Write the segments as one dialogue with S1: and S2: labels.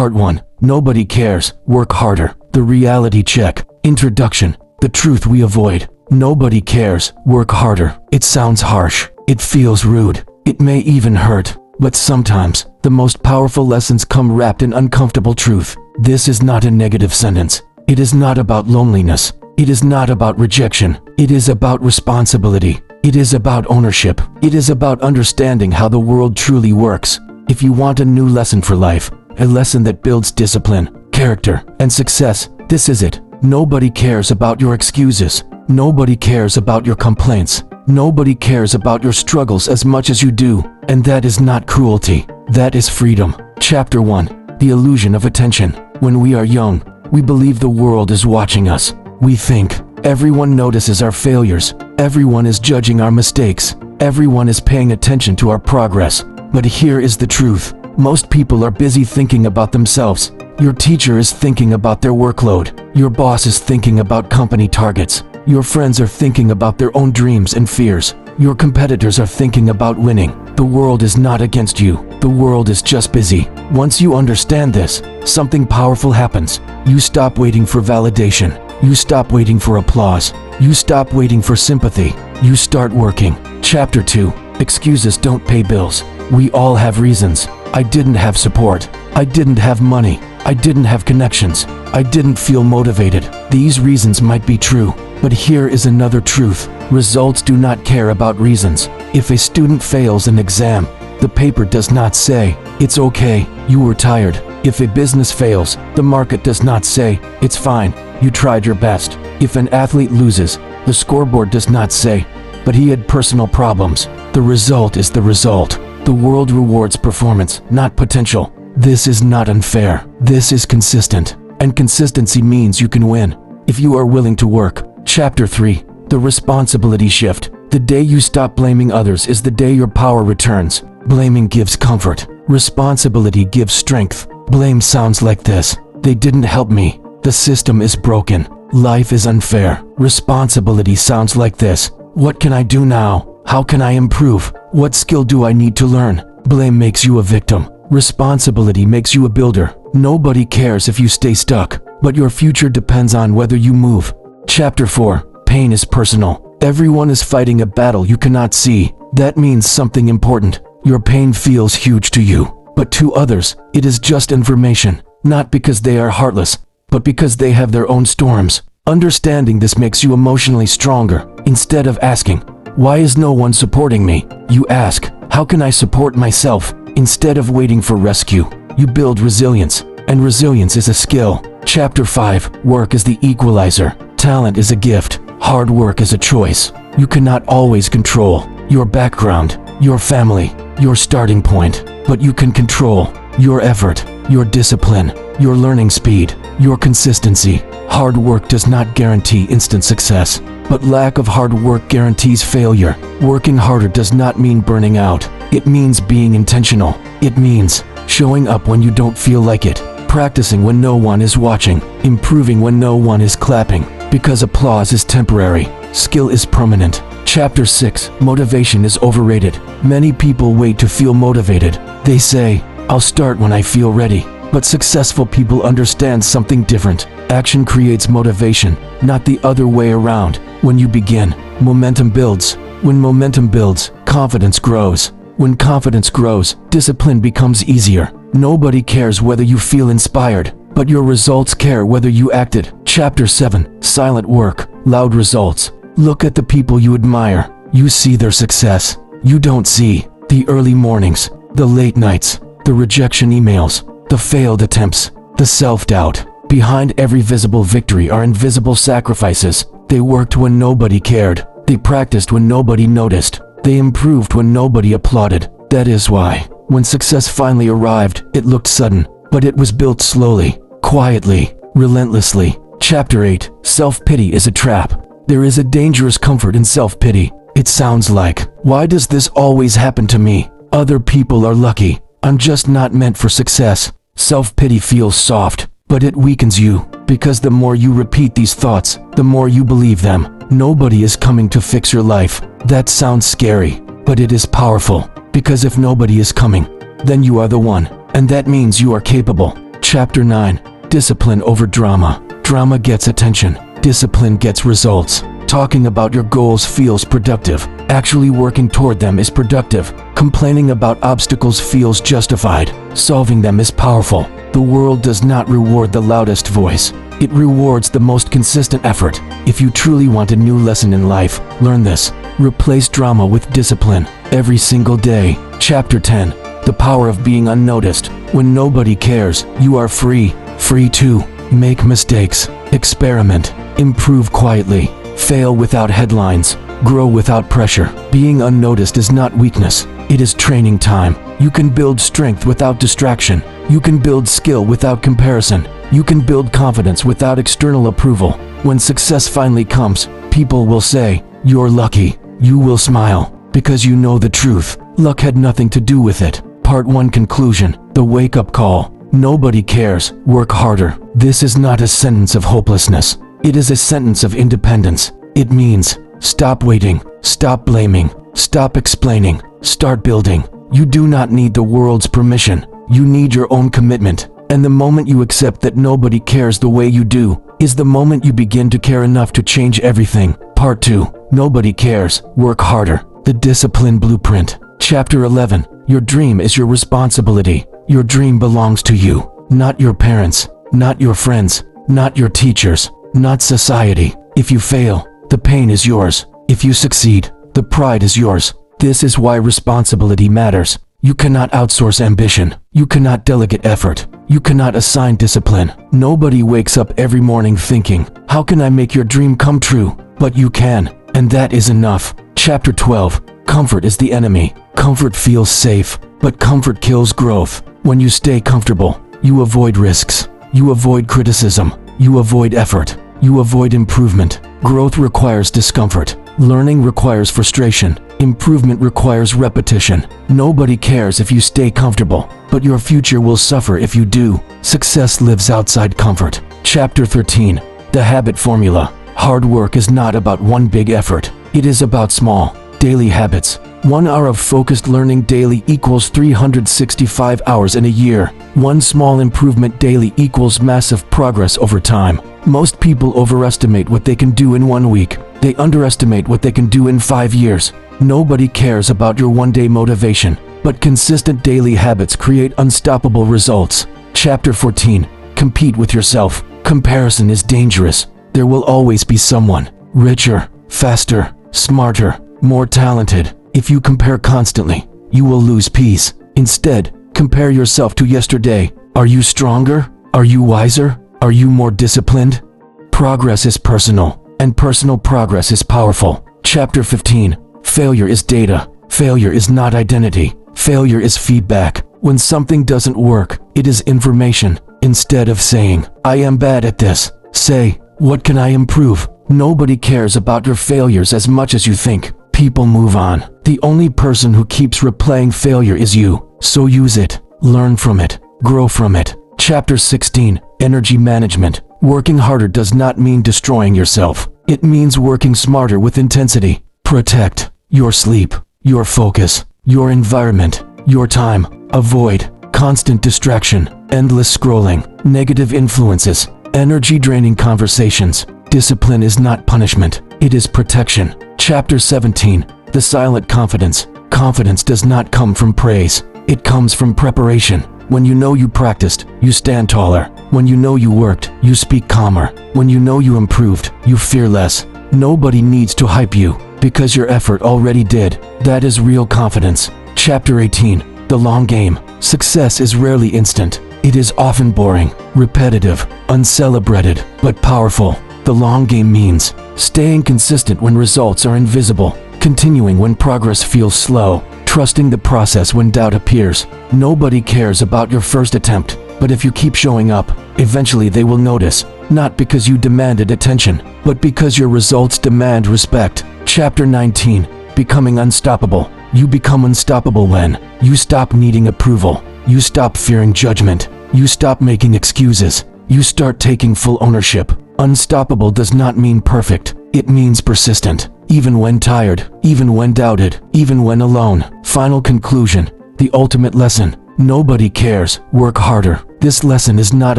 S1: Part 1. Nobody cares. Work harder. The reality check. Introduction. The truth we avoid. Nobody cares. Work harder. It sounds harsh. It feels rude. It may even hurt. But sometimes, the most powerful lessons come wrapped in uncomfortable truth. This is not a negative sentence. It is not about loneliness. It is not about rejection. It is about responsibility. It is about ownership. It is about understanding how the world truly works. If you want a new lesson for life, a lesson that builds discipline, character, and success, this is it. Nobody cares about your excuses. Nobody cares about your complaints. Nobody cares about your struggles as much as you do. And that is not cruelty. That is freedom. Chapter 1. The illusion of attention. When we are young, we believe the world is watching us. We think everyone notices our failures. Everyone is judging our mistakes. Everyone is paying attention to our progress. But here is the truth. Most people are busy thinking about themselves. Your teacher is thinking about their workload. Your boss is thinking about company targets. Your friends are thinking about their own dreams and fears. Your competitors are thinking about winning. The world is not against you. The world is just busy. Once you understand this, something powerful happens. You stop waiting for validation. You stop waiting for applause. You stop waiting for sympathy. You start working. Chapter 2. Excuses don't pay bills. We all have reasons. I didn't have support. I didn't have money. I didn't have connections. I didn't feel motivated. These reasons might be true. But here is another truth. Results do not care about reasons. If a student fails an exam, the paper does not say, "It's okay, you were tired." If a business fails, the market does not say, "It's fine, you tried your best." If an athlete loses, the scoreboard does not say, "But he had personal problems." The result is the result. The world rewards performance, not potential. This is not unfair. This is consistent. And consistency means you can win if you are willing to work. Chapter 3. The responsibility shift. The day you stop blaming others is the day your power returns. Blaming gives comfort. Responsibility gives strength. Blame sounds like this. They didn't help me. The system is broken. Life is unfair. Responsibility sounds like this. What can I do now? How can I improve? What skill do I need to learn? Blame makes you a victim. Responsibility makes you a builder. Nobody cares if you stay stuck, but your future depends on whether you move. Chapter 4. Pain is personal. Everyone is fighting a battle you cannot see. That means something important. Your pain feels huge to you, but to others, it is just information. Not because they are heartless, but because they have their own storms. Understanding this makes you emotionally stronger. Instead of asking, "Why is no one supporting me?" you ask, "How can I support myself?" Instead of waiting for rescue, you build resilience, and resilience is a skill. Chapter 5. Work is the equalizer. Talent is a gift. Hard work is a choice. You cannot always control your background, your family, your starting point, but you can control your effort, your discipline, your learning speed, your consistency. Hard work does not guarantee instant success, but lack of hard work guarantees failure. Working harder does not mean burning out. It means being intentional. It means showing up when you don't feel like it, practicing when no one is watching, improving when no one is clapping. Because applause is temporary, skill is permanent. Chapter 6. Motivation is overrated. Many people wait to feel motivated. They say, "I'll start when I feel ready." But successful people understand something different. Action creates motivation, not the other way around. When you begin, momentum builds. When momentum builds, confidence grows. When confidence grows, discipline becomes easier. Nobody cares whether you feel inspired, but your results care whether you acted. Chapter 7. Silent work, loud results. Look at the people you admire. You see their success. You don't see the early mornings, the late nights, the rejection emails, the failed attempts, the self-doubt. Behind every visible victory are invisible sacrifices. They worked when nobody cared. They practiced when nobody noticed. They improved when nobody applauded. That is why, when success finally arrived, it looked sudden, but it was built slowly, quietly, relentlessly. Chapter 8. Self-pity is a trap. There is a dangerous comfort in self-pity. It sounds like, "Why does this always happen to me? Other people are lucky. I'm just not meant for success." Self-pity feels soft, but it weakens you, because the more you repeat these thoughts, the more you believe them. Nobody is coming to fix your life. That sounds scary, but it is powerful, because if nobody is coming, then you are the one, and that means you are capable. Chapter 9. Discipline over drama. Drama gets attention. Discipline gets results. Talking about your goals feels productive. Actually working toward them is productive. Complaining about obstacles feels justified. Solving them is powerful. The world does not reward the loudest voice. It rewards the most consistent effort. If you truly want a new lesson in life, learn this. Replace drama with discipline every single day. Chapter 10. The power of being unnoticed. When nobody cares, you are free. Free to make mistakes, experiment, improve quietly, fail without headlines, grow without pressure. Being unnoticed is not weakness. It is training time. You can build strength without distraction. You can build skill without comparison. You can build confidence without external approval. When success finally comes, people will say, "You're lucky." You will smile, because you know the truth. Luck had nothing to do with it. Part 1 Conclusion. The wake-up call. Nobody cares. Work harder. This is not a sentence of hopelessness. It is a sentence of independence. It means, stop waiting, stop blaming, stop explaining, start building. You do not need the world's permission. You need your own commitment. And the moment you accept that nobody cares the way you do, is the moment you begin to care enough to change everything. Part 2. Nobody cares. Work harder. The Discipline Blueprint. Chapter 11. Your dream is your responsibility. Your dream belongs to you, not your parents, not your friends, not your teachers, not society. If you fail, the pain is yours. If you succeed, the pride is yours. This is why responsibility matters. You cannot outsource ambition. You cannot delegate effort. You cannot assign discipline. Nobody wakes up every morning thinking, "How can I make your dream come true?" But you can, and that is enough. Chapter 12. Comfort is the enemy. Comfort feels safe, but comfort kills growth. When you stay comfortable, you avoid risks. You avoid criticism. You avoid effort. You avoid improvement. Growth requires discomfort. Learning requires frustration. Improvement requires repetition. Nobody cares if you stay comfortable, but your future will suffer if you do. Success lives outside comfort. Chapter 13. The Habit Formula. Hard work is not about one big effort. It is about small, daily habits. 1 hour of focused learning daily equals 365 hours in a year. One small improvement daily equals massive progress over time. Most people overestimate what they can do in 1 week. They underestimate what they can do in 5 years. Nobody cares about your one-day motivation, but consistent daily habits create unstoppable results. Chapter 14. Compete with yourself. Comparison is dangerous. There will always be someone richer, faster, smarter, more talented. If you compare constantly, you will lose peace. Instead, compare yourself to yesterday. Are you stronger? Are you wiser? Are you more disciplined? Progress is personal, and personal progress is powerful. Chapter 15. Failure is data. Failure is not identity. Failure is feedback. When something doesn't work, it is information. Instead of saying, "I am bad at this," say, "What can I improve?" Nobody cares about your failures as much as you think. People move on. The only person who keeps replaying failure is you. So use it. Learn from it. Grow from it. Chapter 16. Energy Management. Working harder does not mean destroying yourself. It means working smarter with intensity. Protect your sleep, your focus, your environment, your time. Avoid constant distraction, endless scrolling, negative influences, energy-draining conversations. Discipline is not punishment. It is protection. Chapter 17. The Silent Confidence. Confidence does not come from praise. It comes from preparation. When you know you practiced, you stand taller. When you know you worked, you speak calmer. When you know you improved, you fear less. Nobody needs to hype you, because your effort already did. That is real confidence. Chapter 18. The Long Game. Success is rarely instant. It is often boring, repetitive, uncelebrated, but powerful. The long game means staying consistent when results are invisible, continuing when progress feels slow, trusting the process when doubt appears. Nobody cares about your first attempt, but if you keep showing up, eventually they will notice, not because you demanded attention, but because your results demand respect. Chapter 19. Becoming unstoppable. You become unstoppable when you stop needing approval, you stop fearing judgment, you stop making excuses, you start taking full ownership. Unstoppable does not mean perfect. It means persistent, even when tired, even when doubted, even when alone. Final conclusion. The ultimate lesson. Nobody cares. Work harder. This lesson is not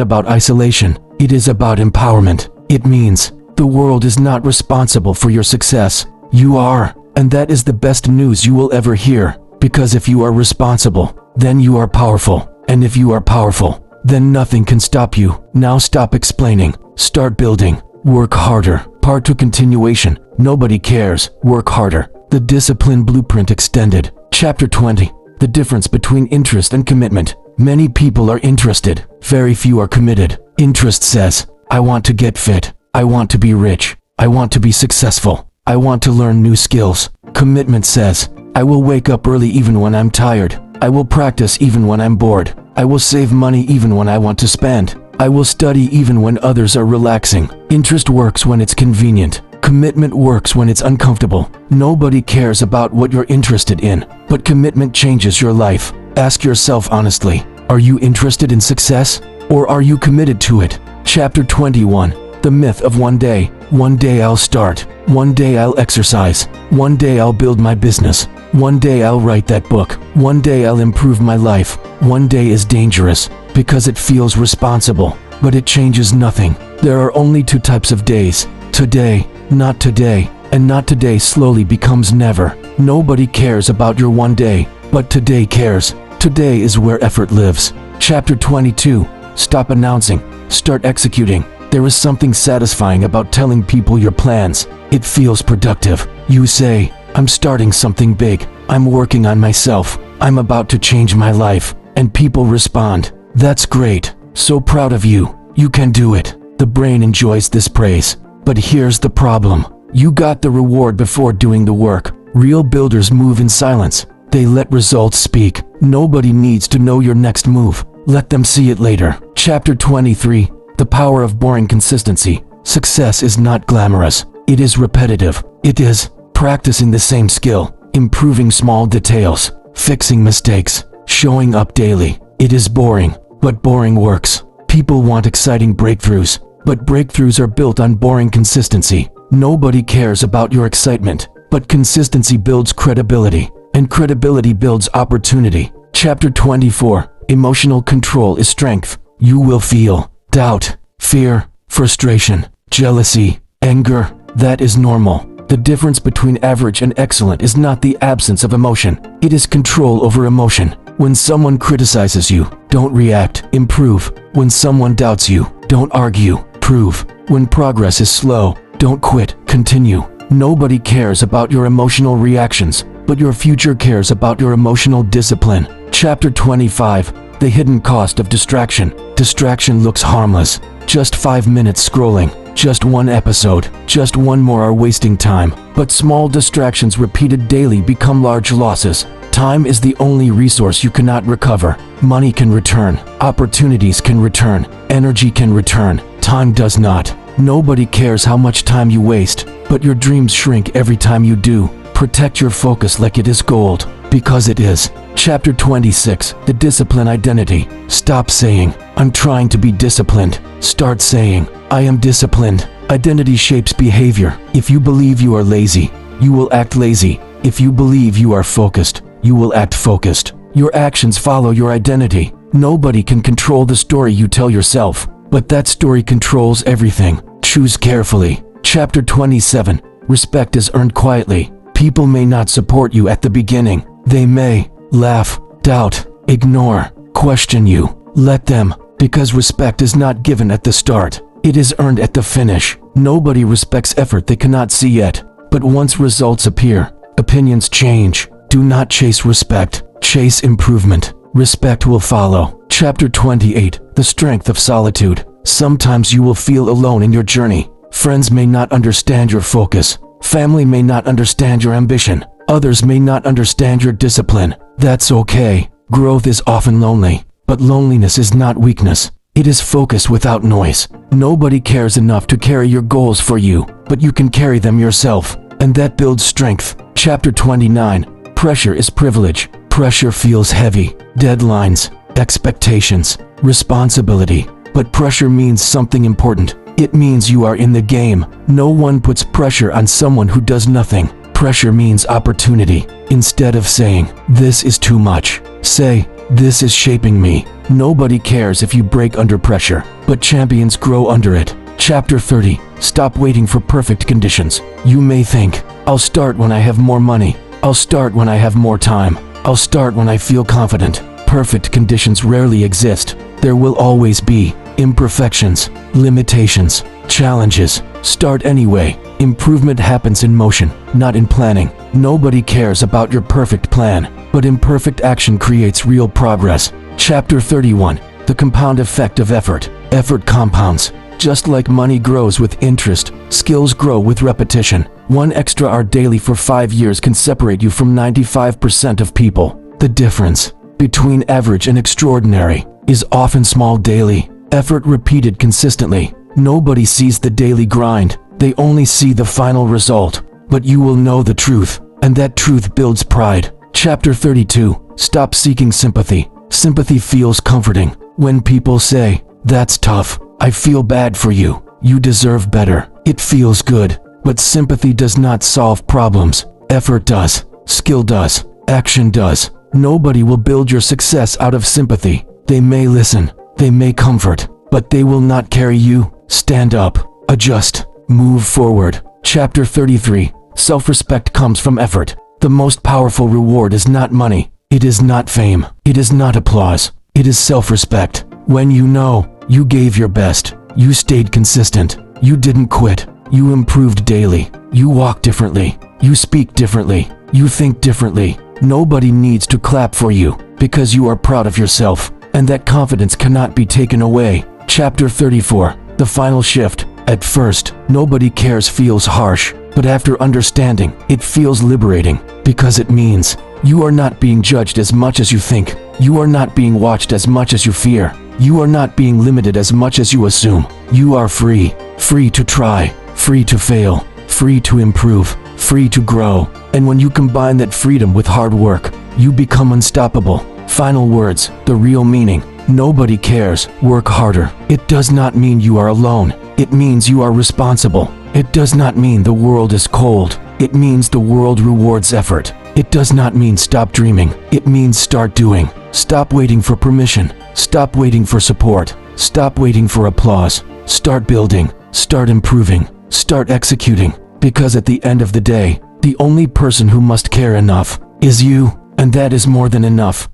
S1: about isolation, it is about empowerment. It means the world is not responsible for your success. You are, and that is the best news you will ever hear. Because if you are responsible, then you are powerful. And if you are powerful, then nothing can stop you. Now stop explaining. Start building. Work harder. Part 2 continuation. Nobody cares. Work harder. The Discipline Blueprint Extended. Chapter 20. The difference between interest and commitment. Many people are interested. Very few are committed. Interest says, I want to get fit. I want to be rich. I want to be successful. I want to learn new skills. Commitment says, I will wake up early even when I'm tired. I will practice even when I'm bored. I will save money even when I want to spend. I will study even when others are relaxing. Interest works when it's convenient. Commitment works when it's uncomfortable. Nobody cares about what you're interested in, but commitment changes your life. Ask yourself honestly, are you interested in success? Or are you committed to it? Chapter 21. The myth of one day. One day I'll start. One day I'll exercise. One day I'll build my business. One day I'll write that book. One day I'll improve my life. One day is dangerous because it feels responsible, but it changes nothing. There are only 2 types of days. Today, not today, and not today slowly becomes never. Nobody cares about your one day, but today cares. Today is where effort lives. Chapter 22. Stop announcing. Start executing. There is something satisfying about telling people your plans. It feels productive. You say, I'm starting something big. I'm working on myself. I'm about to change my life. And people respond, that's great. So proud of you. You can do it. The brain enjoys this praise. But here's the problem. You got the reward before doing the work. Real builders move in silence. They let results speak. Nobody needs to know your next move. Let them see it later. Chapter 23. The power of boring consistency. Success is not glamorous. It is repetitive. It is practicing the same skill, improving small details, fixing mistakes, showing up daily. It is boring, but boring works. People want exciting breakthroughs, but breakthroughs are built on boring consistency. Nobody cares about your excitement, but consistency builds credibility, and credibility builds opportunity. Chapter 24. Emotional control is strength. You will feel doubt, fear, frustration, jealousy, anger. That is normal. The difference between average and excellent is not the absence of emotion. It is control over emotion. When someone criticizes you, don't react, improve. When someone doubts you, don't argue, prove. When progress is slow, don't quit, continue. Nobody cares about your emotional reactions, but your future cares about your emotional discipline. Chapter 25. The hidden cost of distraction. Distraction looks harmless. Just 5 minutes scrolling. Just one episode. Just one more are wasting time. But small distractions repeated daily become large losses. Time is the only resource you cannot recover. Money can return. Opportunities can return. Energy can return. Time does not. Nobody cares how much time you waste, but your dreams shrink every time you do. Protect your focus like it is gold, because it is. Chapter 26. The Discipline Identity. Stop saying, I'm trying to be disciplined. Start saying, I am disciplined. Identity shapes behavior. If you believe you are lazy, you will act lazy. If you believe you are focused, you will act focused. Your actions follow your identity. Nobody can control the story you tell yourself, but that story controls everything. Choose carefully. Chapter 27. Respect is earned quietly. People may not support you at the beginning. They may laugh, doubt, ignore, question you. Let them, because respect is not given at the start. It is earned at the finish. Nobody respects effort they cannot see yet. But once results appear, opinions change. Do not chase respect. Chase improvement. Respect will follow. Chapter 28. The Strength of Solitude. Sometimes you will feel alone in your journey. Friends may not understand your focus. Family may not understand your ambition. Others may not understand your discipline. That's okay. Growth is often lonely, but loneliness is not weakness. It is focus without noise. Nobody cares enough to carry your goals for you, but you can carry them yourself, and that builds strength. Chapter 29. Pressure is privilege. Pressure feels heavy. Deadlines, expectations, responsibility. But pressure means something important. It means you are in the game. No one puts pressure on someone who does nothing. Pressure means opportunity. Instead of saying, this is too much, say, This is shaping me. Nobody cares if you break under pressure, but champions grow under it. Chapter 30. Stop waiting for perfect conditions. You may think, I'll start when I have more money. I'll start when I have more time. I'll start when I feel confident. Perfect conditions rarely exist. There will always be imperfections, limitations, challenges. Start anyway. Improvement happens in motion, not in planning. Nobody cares about your perfect plan, but imperfect action creates real progress. Chapter 31. The compound effect of effort. Effort compounds. Just like money grows with interest, skills grow with repetition. 1 extra hour daily for 5 years can separate you from 95% of people. The difference between average and extraordinary is often small daily effort repeated consistently. Nobody sees the daily grind. They only see the final result. But you will know the truth, and that truth builds pride. Chapter 32. Stop seeking sympathy. Sympathy feels comforting. When people say, "That's tough. I feel bad for you. You deserve better." It feels good. But sympathy does not solve problems. Effort does. Skill does. Action does. Nobody will build your success out of sympathy. They may listen. They may comfort. But they will not carry you. Stand up. Adjust. Move forward. Chapter 33. Self-respect comes from effort. The most powerful reward is not money. It is not fame. It is not applause. It is self-respect. When you know you gave your best, you stayed consistent, you didn't quit, you improved daily, you walk differently, you speak differently, you think differently. Nobody needs to clap for you because you are proud of yourself, and that confidence cannot be taken away. Chapter 34. The final shift. At first, nobody cares feels harsh, but after understanding, it feels liberating because it means you are not being judged as much as you think. You are not being watched as much as you fear. You are not being limited as much as you assume. You are free. Free to try. Free to fail. Free to improve. Free to grow. And when you combine that freedom with hard work, you become unstoppable. Final words. The real meaning. Nobody cares. Work harder. It does not mean you are alone. It means you are responsible. It does not mean the world is cold. It means the world rewards effort. It does not mean stop dreaming. It means start doing. Stop waiting for permission. Stop waiting for support. Stop waiting for applause. Start building. Start improving. Start executing. Because at the end of the day, the only person who must care enough is you, and that is more than enough.